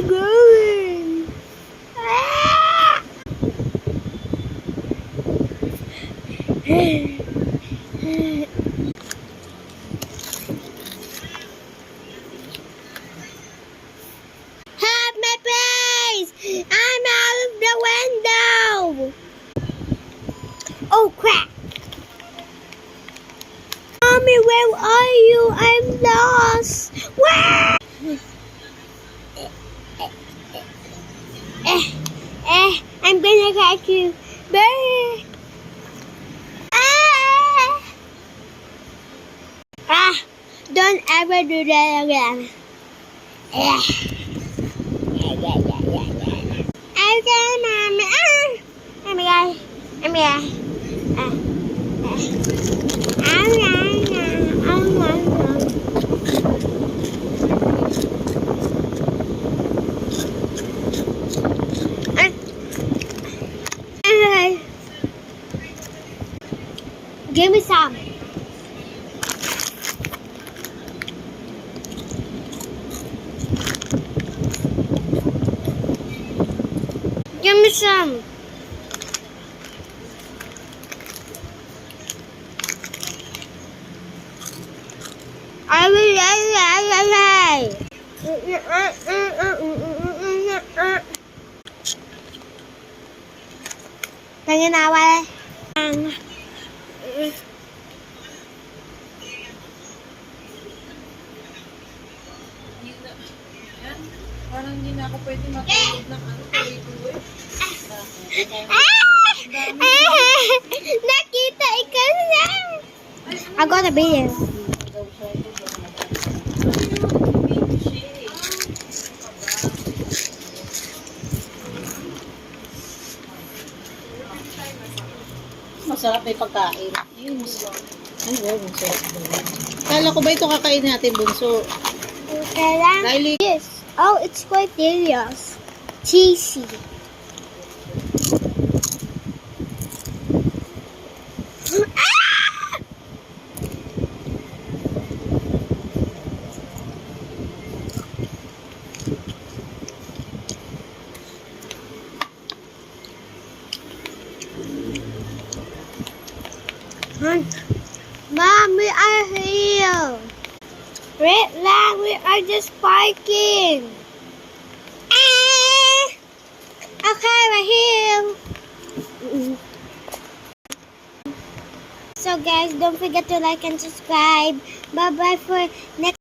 we going? Ah! Help me, please! I'm out of the window! Oh, crap! Mommy, where are you? I'm lost! Where? I'm gonna catch you. Bye. Don't ever do that again. Okay, Mommy. Give me some. Give me some. Pengen awal. Parang hindi na ako pwede matulog ng ano, tuloy-tuloy. Nakita ikaw na. Ako na bilhin. Masarap may pagkain. Ayun, masarap. Ano, bunso. Kala ko ba ito kakain natin, bunso? Riley. Yes. Oh, it's quite delicious. Cheesy. Mom, we are here. Red line, we are just parking. Okay, we're here. So guys, don't forget to like and subscribe. Bye bye for next